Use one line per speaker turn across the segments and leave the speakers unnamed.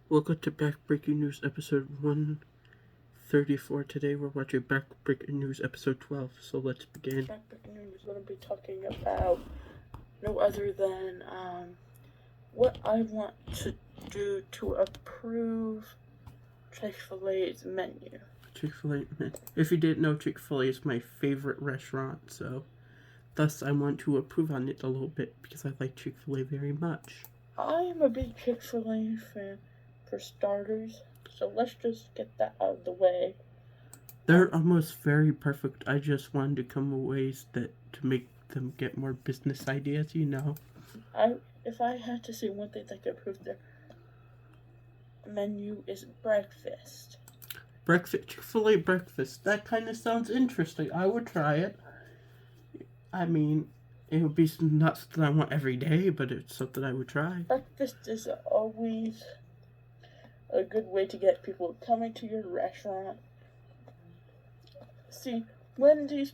Welcome to Backbreaking News episode 134. Today we're watching Backbreaking News episode 12, so let's begin.
Backbreaking News is going to be talking about no other than what I want to do to approve Chick-fil-A's menu.
Chick-fil-A. If you didn't know, Chick-fil-A is my favorite restaurant, so thus I want to approve on it a little bit because I like Chick-fil-A very much.
I am a big Chick-fil-A fan for starters, so let's just get that out of the way.
They're almost very perfect. I just wanted to come with ways that to make them get more business ideas, you know.
If I had to say one thing that could approve their menu is breakfast.
Chick-fil-A breakfast. That kind of sounds interesting. I would try it. I mean, it would be not something I want every day, but it's something I would try.
Breakfast is always a good way to get people coming to your restaurant. See, Wendy's,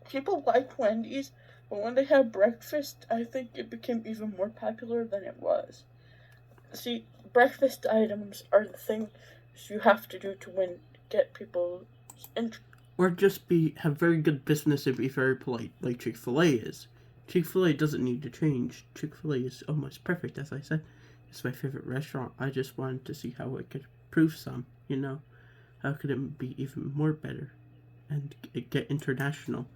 people like Wendy's, but when they have breakfast, I think it became even more popular than it was. See, breakfast items are the things you have to do to get people interested.
Or just have very good business and be very polite, like Chick-fil-A is. Chick-fil-A doesn't need to change. Chick-fil-A is almost perfect, as I said. It's my favorite restaurant. I just wanted to see how it could improve some, you know. How could it be even more better and get international?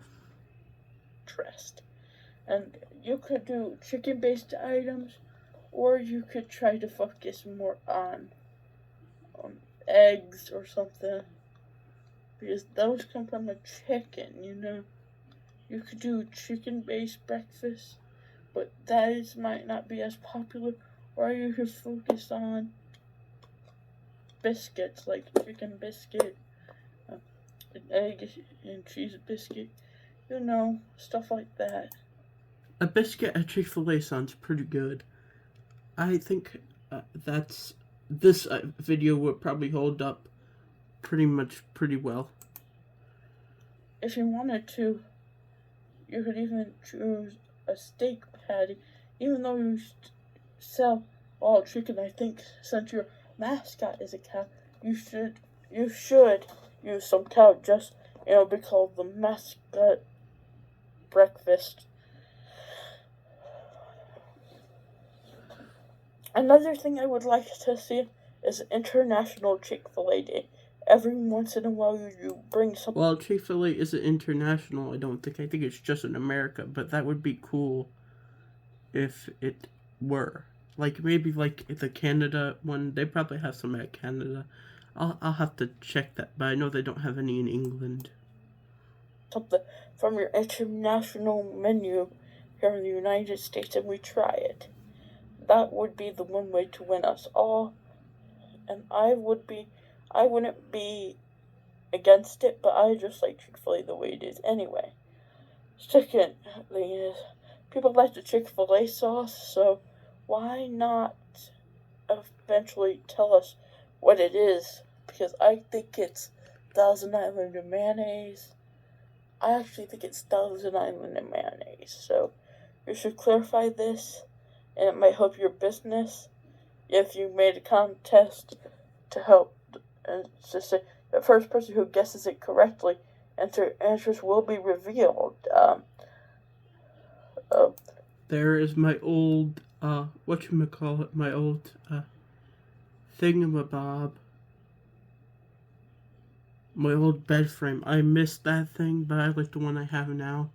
Interest. And you could do chicken-based items, or you could try to focus more on eggs or something, because those come from a chicken, you know. You could do chicken-based breakfast, but that might not be as popular. Or you could focus on biscuits, like chicken biscuit, an egg and cheese biscuit, you know, stuff like that.
A biscuit at Chick-fil-A sounds pretty good. I think this video would probably hold up pretty well.
If you wanted to, you could even choose a steak patty, even though you sell all chicken. I think since your mascot is a cow, you should use some cow, just be called the mascot breakfast. Another thing I would like to see is International Chick-fil-A Day. Every once in a while you bring some.
Well, Chick-fil-A isn't international, I don't think. I think it's just in America, but that would be cool if it were. Like, maybe like the Canada one. They probably have some at Canada. I'll have to check that, but I know they don't have any in England.
Something from your international menu here in the United States and we try it. That would be the one way to win us all. And I wouldn't be against it, but I just like Chick-fil-A the way it is anyway. Second thing is, people like the Chick-fil-A sauce, so why not eventually tell us what it is? Because I think it's Thousand Island mayonnaise. I actually think it's Thousand Island mayonnaise, so you should clarify this, and it might help your business if you made a contest to help, and to say the first person who guesses it correctly, answers will be revealed.
There is my old whatchamacallit, my old thingamabob. My old bed frame. I missed that thing, but I like the one I have now.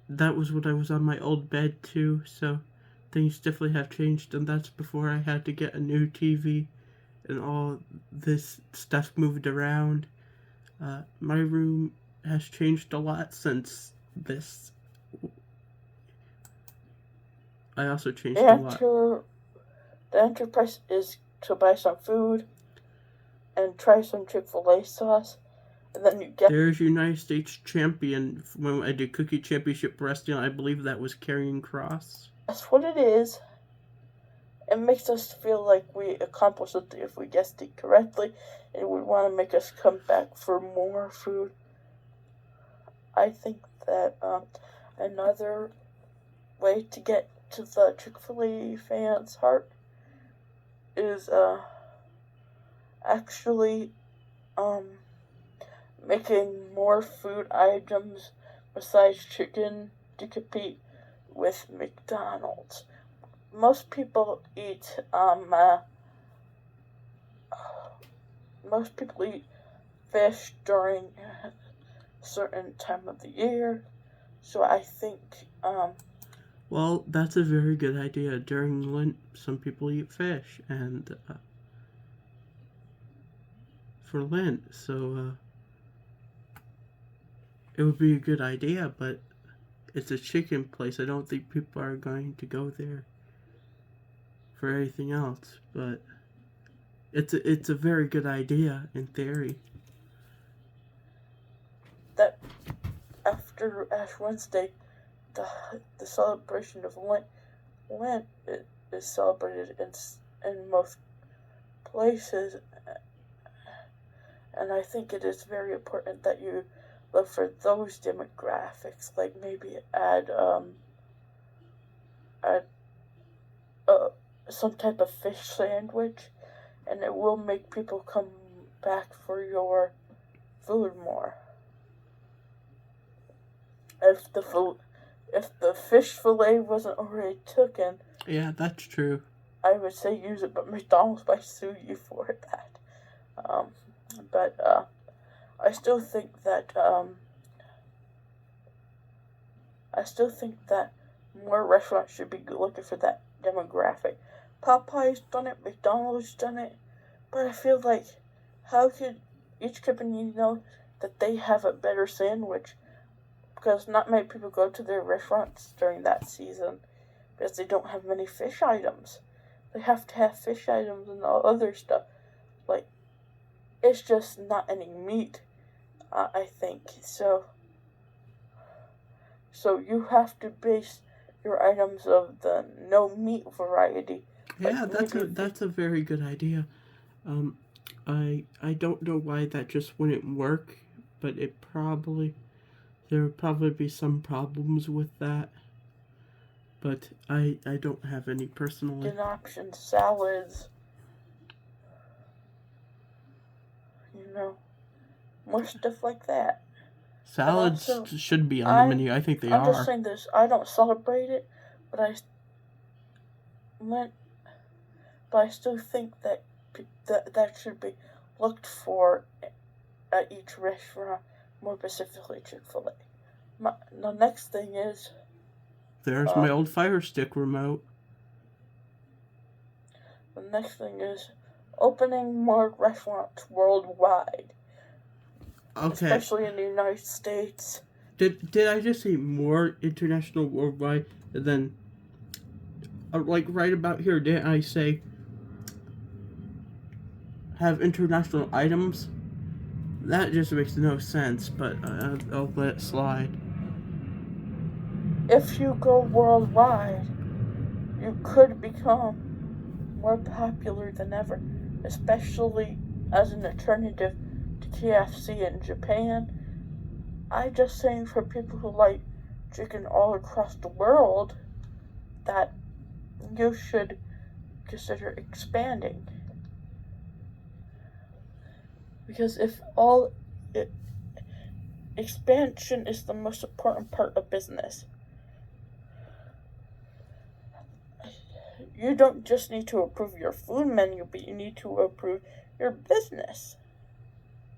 That was when I was on my old bed too, so things definitely have changed, and that's before I had to get a new TV and all this stuff moved around. My room has changed a lot since this. I also changed a lot.
The enterprise is to buy some food and try some Chick-fil-A sauce, and then you get.
There's United States champion when I did Cookie Championship Wrestling. I believe that was Karrion Kross.
That's what it is. It makes us feel like we accomplished something if we guessed it correctly. It would want to make us come back for more food. I think that another way to get to the Chick-fil-A fans' heart is actually making more food items besides chicken to compete with McDonald's. Most people eat most people eat fish during a certain time of the year, so I think
Well, that's a very good idea. During Lent, some people eat fish, and for Lent, so it would be a good idea. But it's a chicken place. I don't think people are going to go there for anything else. But it's a very good idea in theory.
that after Ash Wednesday, the celebration of Lent is celebrated in most places, and I think it is very important that you look for those demographics. Like maybe add some type of fish sandwich, and it will make people come back for your food more. If the fish fillet wasn't already taken,
Yeah, that's true.
I would say use it, but McDonald's might sue you for that. Um, but I still think that more restaurants should be looking for that demographic. Popeye's done it, McDonald's done it, but I feel like how could each company know that they have a better sandwich? Because not many people go to their restaurants during that season because they don't have many fish items. They have to have fish items and all other stuff. Like, it's just not any meat, I think. So you have to base your items of the no meat variety.
Yeah,
Like maybe
that's a very good idea. Um, I don't know why that just wouldn't work, but there would probably be some problems with that. But I don't have any personally.
vegan options, salads, more stuff like that. And
Salads
also,
should be on the
I
menu. I think they
I'm just
are.
saying this. I don't celebrate it, but Lent, but I still think that should be looked for at each restaurant, more specifically Chick-fil-A. The next thing is
There's my old Fire Stick remote.
opening more restaurants worldwide,
Okay.
especially in the United States.
Did I just say more international worldwide? And then, like right about here, didn't I say have international items? That just makes no sense, but I'll let it slide.
If you go worldwide, you could become more popular than ever, especially as an alternative to KFC in Japan. I'm just saying for people who like chicken all across the world that you should consider expanding. Because expansion is the most important part of business. You don't just need to improve your food menu, but you need to improve your business.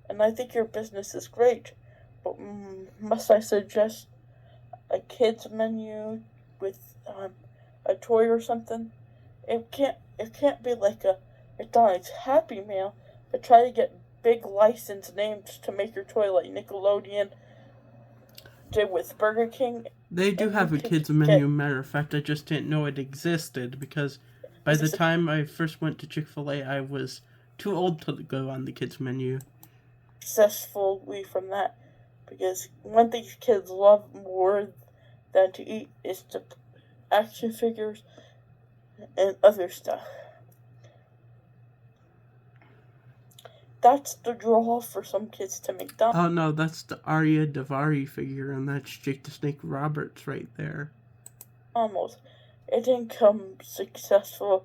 And I think your business is great, but must I suggest a kids menu with a toy or something? It can't be like a McDonald's Happy Meal, but try to get big license names to make your toy like Nickelodeon did with Burger King.
They do have a kids menu. Matter of fact, I just didn't know it existed because by the time I first went to Chick-fil-A, I was too old to go on the kids menu.
Successfully from that, because one thing kids love more than to eat is the action figures and other stuff. That's the draw for some kids to McDonald's.
Oh no, that's the Arya Davari figure, and that's Jake the Snake Roberts right there.
Almost. It didn't come successful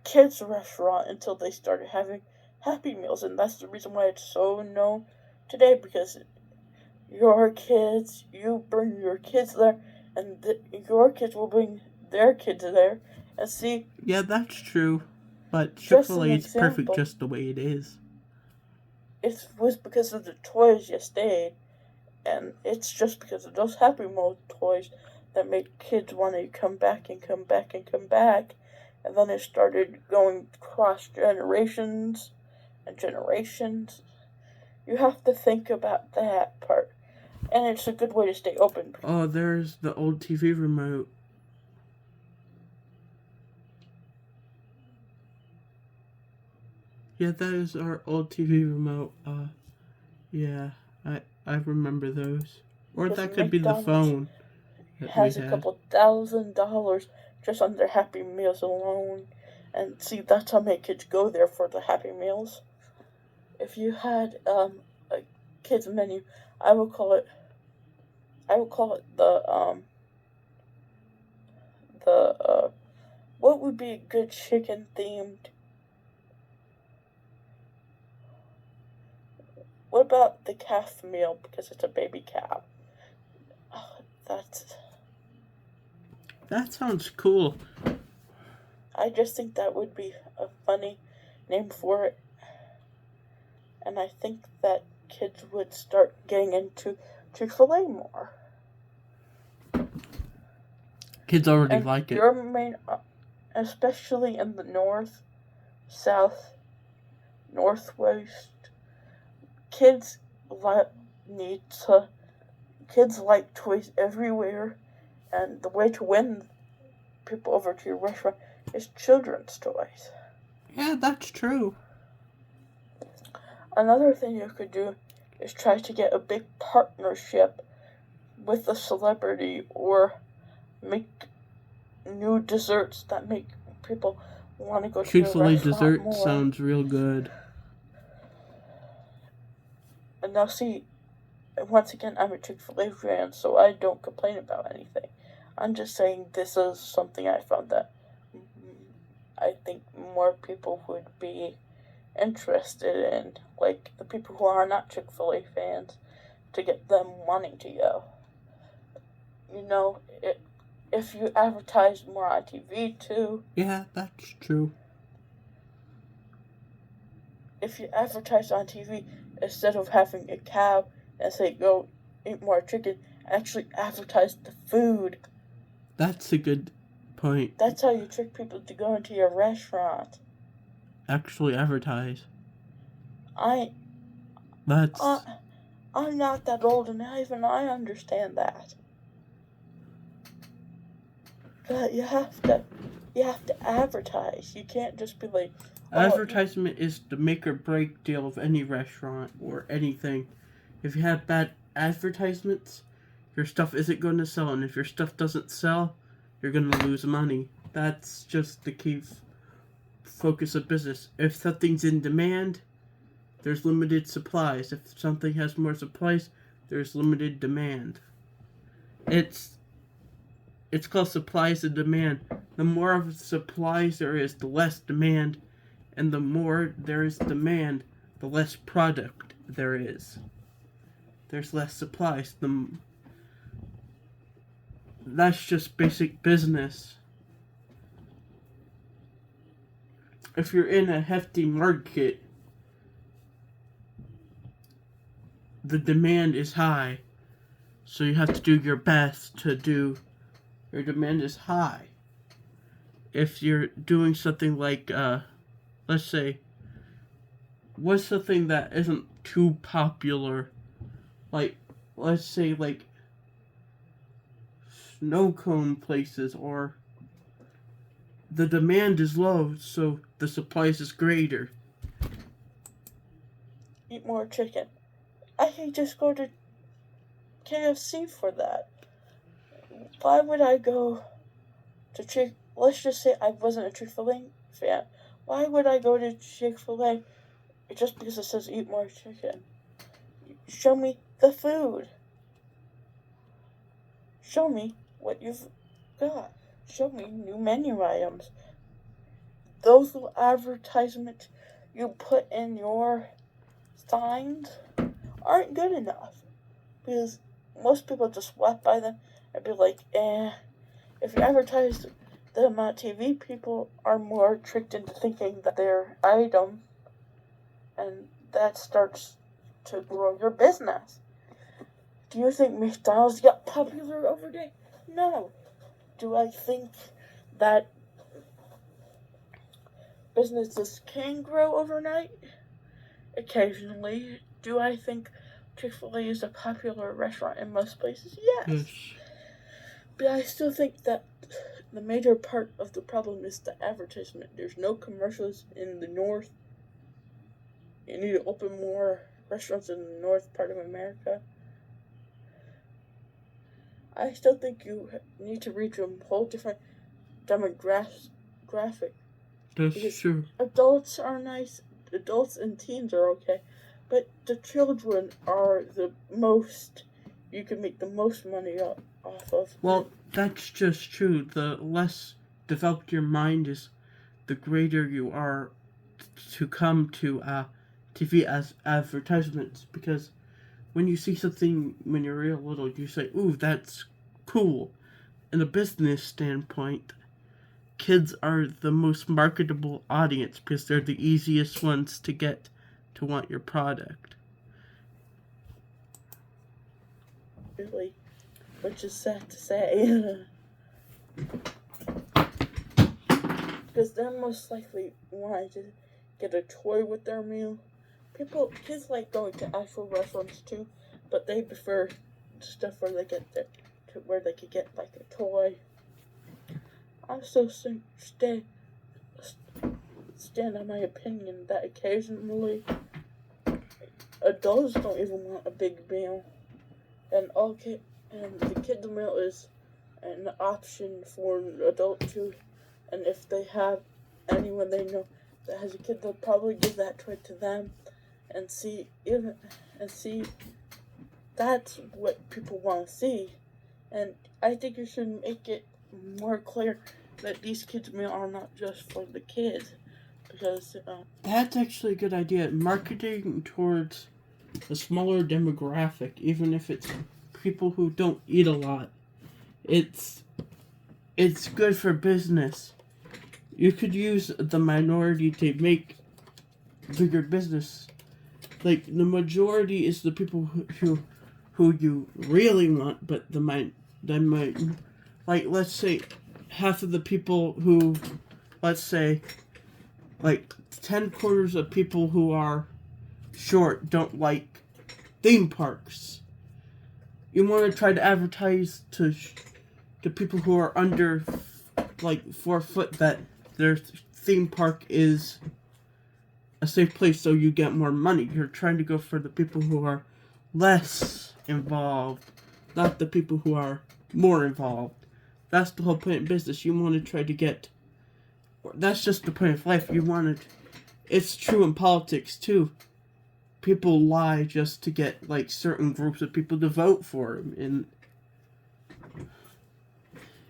kids' restaurant until they started having Happy Meals, and that's the reason why it's so known today, because your kids, you bring your kids there, and your kids will bring their kids there, and see,
Yeah, that's true. But
just an
Chick-fil-A is perfect
example,
just the way it is.
it was because of the toys you stayed, and it's just because of those Happy Meal toys that make kids want to come back and come back and come back, and then it started going across generations and generations. You have to think about that part, and it's a good way to stay open.
Oh, there's the old TV remote. Yeah, that is our old TV remote. Yeah, I remember those. Or
Because
that could be the
McDonald's
phone that we
has a
had.
couple $1,000 just on their Happy Meals alone, and see, that's how many kids go there for the Happy Meals. If you had a kids menu, I would call it the what would be a good chicken themed. What about the calf meal, because it's a baby calf? Oh,
That sounds cool.
I just think that would be a funny name for it, and I think that kids would start getting into Chick-fil-A more.
Kids already
And
like it.
your main, especially in the north, south, northwest, kids need to. Kids like toys everywhere, and the way to win people over to your restaurant is children's toys.
Yeah, that's true.
Another thing you could do is try to get a big partnership with a celebrity, or make new desserts that make people want to go to your
Chick-fil-A
restaurant
dessert
more.
sounds real good.
And now, see, once again, I'm a Chick-fil-A fan, so I don't complain about anything. I'm just saying this is something I found that I think more people would be interested in, like the people who are not Chick-fil-A fans, to get them wanting to go. You know, if you advertise more on TV too,
Yeah, that's true.
if you advertise on TV, instead of having a cow and say, go eat more chicken, actually advertise the food.
That's a good point.
That's how you trick people to go into your restaurant.
Actually advertise.
I,
That's
I'm not that old, and even I understand that. But you have to advertise. You can't just be like,
advertisement is the make or break deal of any restaurant or anything. If you have bad advertisements, your stuff isn't going to sell, and if your stuff doesn't sell, you're going to lose money. That's just the key focus of business. If something's in demand, there's limited supplies. If something has more supplies, there's limited demand. It's called supplies and demand. The more of supplies there is, the less demand, and the more there is demand, the less product there is. There's less supplies. That's just basic business. If you're in a hefty market, the demand is high, so you have to do your best to do. Your demand is high. If you're doing something like, let's say, what's something that isn't too popular? Like, let's say, like, snow cone places, or the demand is low, so the supplies is greater.
eat more chicken. I can just go to KFC for that. Why would I go to let's just say I wasn't a Chick-fil-A fan. Why would I go to Chick-fil-A just because it says eat more chicken? Show me the food. Show me what you've got. Show me new menu items. those little advertisements you put in your signs aren't good enough, because most people just walk by them and be like, eh. If you advertise them on TV, people are more tricked into thinking that they're item, and that starts to grow your business. Do you think McDonald's got popular overnight? No. Do I think that businesses can grow overnight? Occasionally. Do I think Chick-fil-A is a popular restaurant in most places? Yes. But I still think that the major part of the problem is the advertisement. There's no commercials in the north. You need to open more restaurants in the north part of America. I still think you need to reach a whole different demographic.
That's true.
Adults are nice. Adults and teens are okay. But the children are the most, you can make the most money off of.
Well, that's just true. The less developed your mind is, the greater you are to come to TV as advertisements. Because when you see something when you're real little, you say, ooh, that's cool. In a business standpoint, kids are the most marketable audience because they're the easiest ones to get to want your product.
Really, which is sad to say. Because they're most likely wanting to get a toy with their meal. Kids like going to actual restaurants too, but they prefer stuff where they get where they could get like a toy. I still stand on my opinion that occasionally adults don't even want a big meal, and the kids meal is an option for an adult too. And if they have anyone they know that has a kid, they'll probably give that toy to them, and see that's what people want to see. And I think you should make it more clear that these kids' meal are not just for the kids, because
that's actually a good idea. Marketing towards a smaller demographic, even if it's people who don't eat a lot, it's good for business. You could use the minority to make bigger business. Like, the majority is the people who you really want, but like, let's say half of the people who, let's say, like 10 quarters of people who are short don't like theme parks. You want to try to advertise to people who are under like 4 foot that their theme park is a safe place, so you get more money. You're trying to go for the people who are less involved, not the people who are more involved. That's the whole point of business. You want to try to get, that's just the point of life. It's true in politics too. People lie just to get like certain groups of people to vote for them, and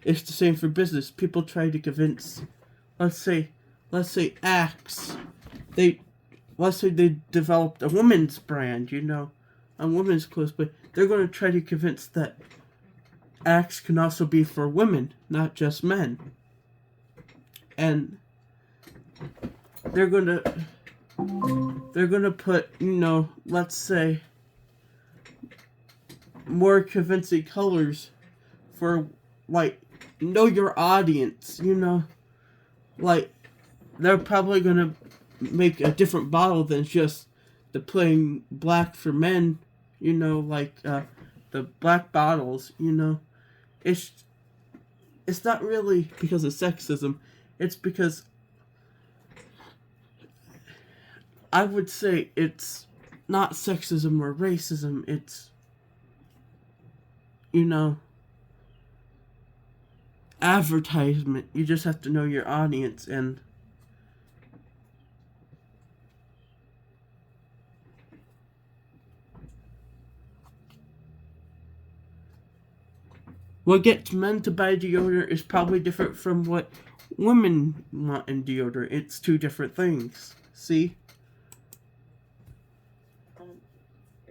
it's the same for business. People try to convince, let's say Axe, let's say they developed a women's brand, a women's clothes, but they're going to try to convince that Axe can also be for women, not just men. And they're going to put, let's say, more convincing colors for, like, know your audience, like, they're probably going to make a different bottle than just the plain black for men, like the black bottles, It's not really because of sexism. It's because I would say it's not sexism or racism. It's, advertisement. You just have to know your audience, and what gets men to buy deodorant is probably different from what women wanting deodorant. It's two different things. See?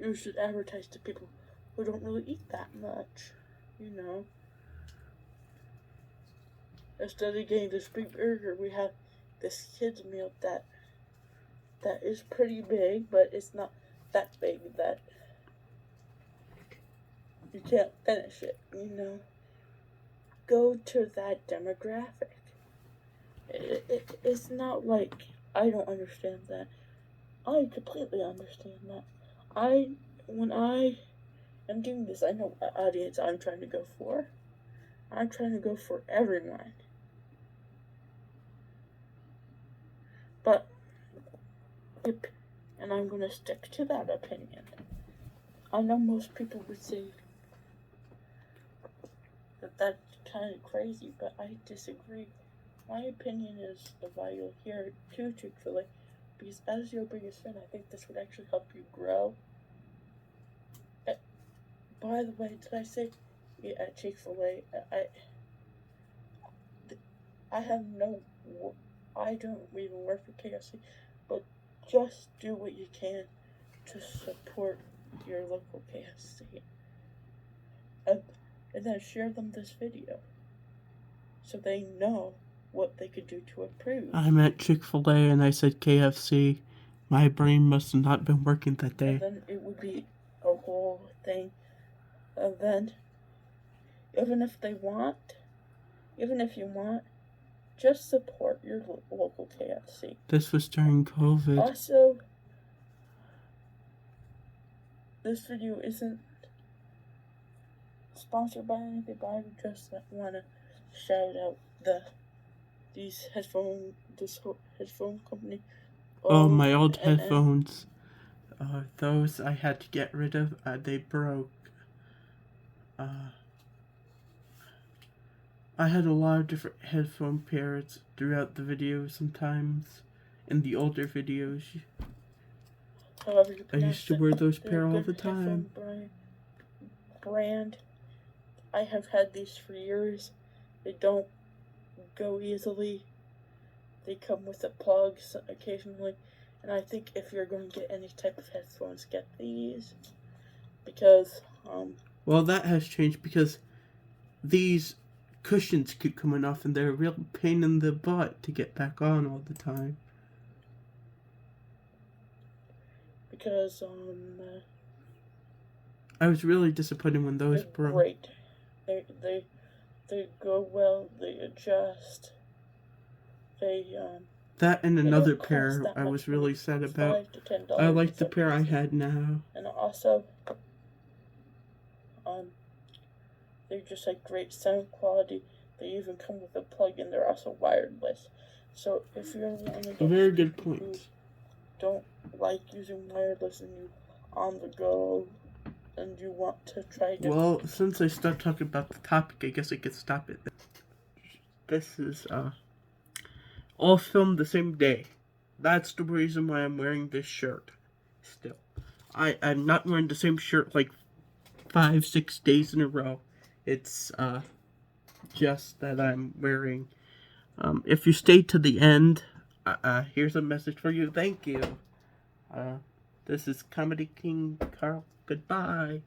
You should advertise to people who don't really eat that much, you know. Instead of getting this big burger, we have this kids meal that is pretty big, but it's not that big that you can't finish it, you know. Go to that demographic. It's not like I don't understand that. I completely understand that. When I am doing this, I know what audience I'm trying to go for. I'm trying to go for everyone. But, and I'm going to stick to that opinion. I know most people would say that that's kind of crazy, but I disagree. My opinion is the why you'll hear it to Chick-fil-A, because as your biggest fan, I think this would actually help you grow. By the way, did I say at Chick-fil-A, I don't even work for KFC, but just do what you can to support your local KFC. And then share them this video so they know what they could do to improve.
I'm at Chick-fil-A and I said KFC. My brain must have not been working that day.
And then it would be a whole thing. And then, even if you want, just support your local KFC.
This was during COVID.
Also, this video isn't sponsored by anything, but I just want to shout out this headphone company.
Oh, my old headphones. Those I had to get rid of. They broke. I had a lot of different headphone pairs throughout the video sometimes. In the older videos.
However you
I used to wear those pair all the time.
Brand. I have had these for years. They don't go easily. They come with the plugs occasionally. And I think if you're going to get any type of headphones, get these. Because,
well, that has changed because these cushions keep coming off and they're a real pain in the butt to get back on all the time.
Because,
I was really disappointed when those broke.
Great. They go well, they adjust.
That and another pair I was really sad about. I like the pair I had now.
And also, they're just like great sound quality. They even come with a plug-in. They're also wireless. So if you're one of those
very good point.
Who don't like using wireless and you on the go and you want to try to...
Well, since I stopped talking about the topic, I guess I could stop it. This is all filmed the same day. That's the reason why I'm wearing this shirt still. I'm not wearing the same shirt like 5-6 days in a row. It's just that I'm wearing. If you stay to the end, here's a message for you. Thank you. This is Comedy King Carl. Goodbye.